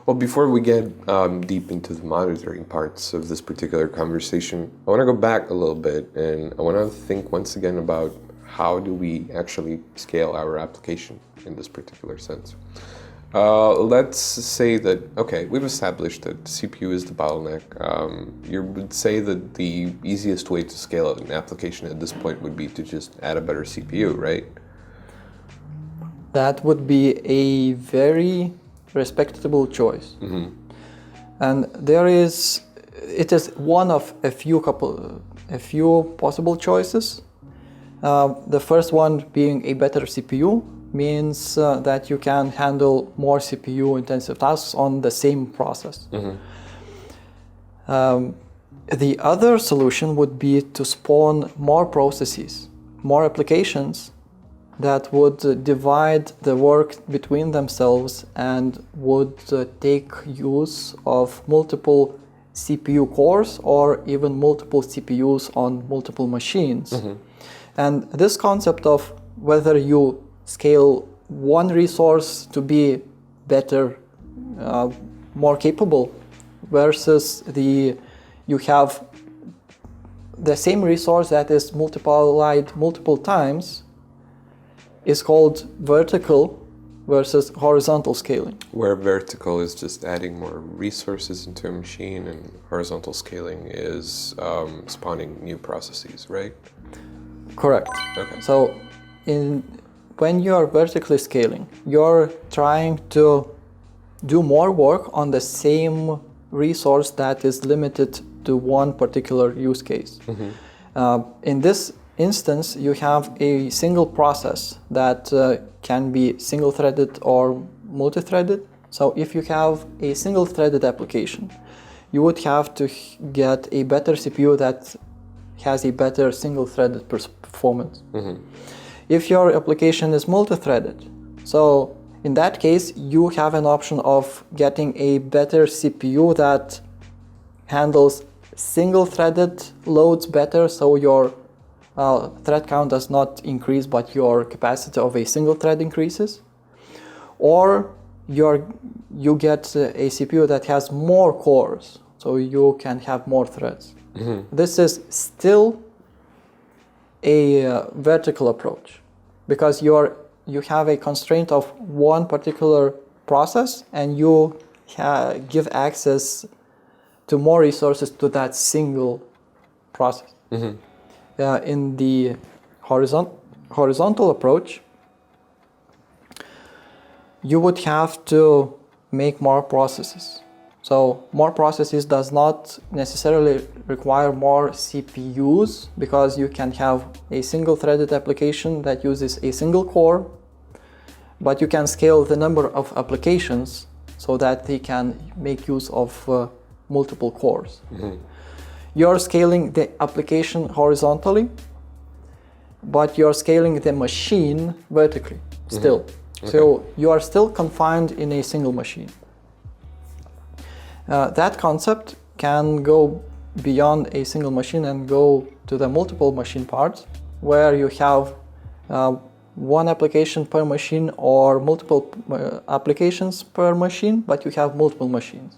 Well, before we get deep into the monitoring parts of this particular conversation, I want to go back a little bit and I want to think once again about how do we actually scale our application in this particular sense. Let's say that, okay, we've established that CPU is the bottleneck. You would say that the easiest way to scale an application at this point would be to just add a better CPU, right? That would be a very respectable choice. Mm-hmm. And it is one of a few possible choices. The first one being a better CPU means that you can handle more CPU intensive tasks on the same process. Mm-hmm. The other solution would be to spawn more processes, more applications that would divide the work between themselves and would take use of multiple CPU cores or even multiple CPUs on multiple machines. Mm-hmm. And this concept of whether you scale one resource to be better, more capable, versus you have the same resource that is multiplied multiple times is called vertical versus horizontal scaling. Where vertical is just adding more resources into a machine and horizontal scaling is spawning new processes, right? Correct. Okay. So when you are vertically scaling, you're trying to do more work on the same resource that is limited to one particular use case. Mm-hmm. In this instance, you have a single process that can be single-threaded or multi-threaded. So if you have a single-threaded application, you would have to get a better CPU that has a better single-threaded performance. Mm-hmm. If your application is multi-threaded, so in that case, you have an option of getting a better CPU that handles single-threaded loads better, so your thread count does not increase, but your capacity of a single thread increases. Or you get a CPU that has more cores, so you can have more threads. Mm-hmm. This is still a vertical approach, because you have a constraint of one particular process and you give access to more resources to that single process. Mm-hmm. In the horizontal approach, you would have to make more processes. So more processes does not necessarily require more CPUs, because you can have a single-threaded application that uses a single core, but you can scale the number of applications so that they can make use of multiple cores. Mm-hmm. You're scaling the application horizontally, but you're scaling the machine vertically still. Mm-hmm. Okay. So you are still confined in a single machine. That concept can go beyond a single machine and go to the multiple machine parts, where you have one application per machine or multiple applications per machine, but you have multiple machines.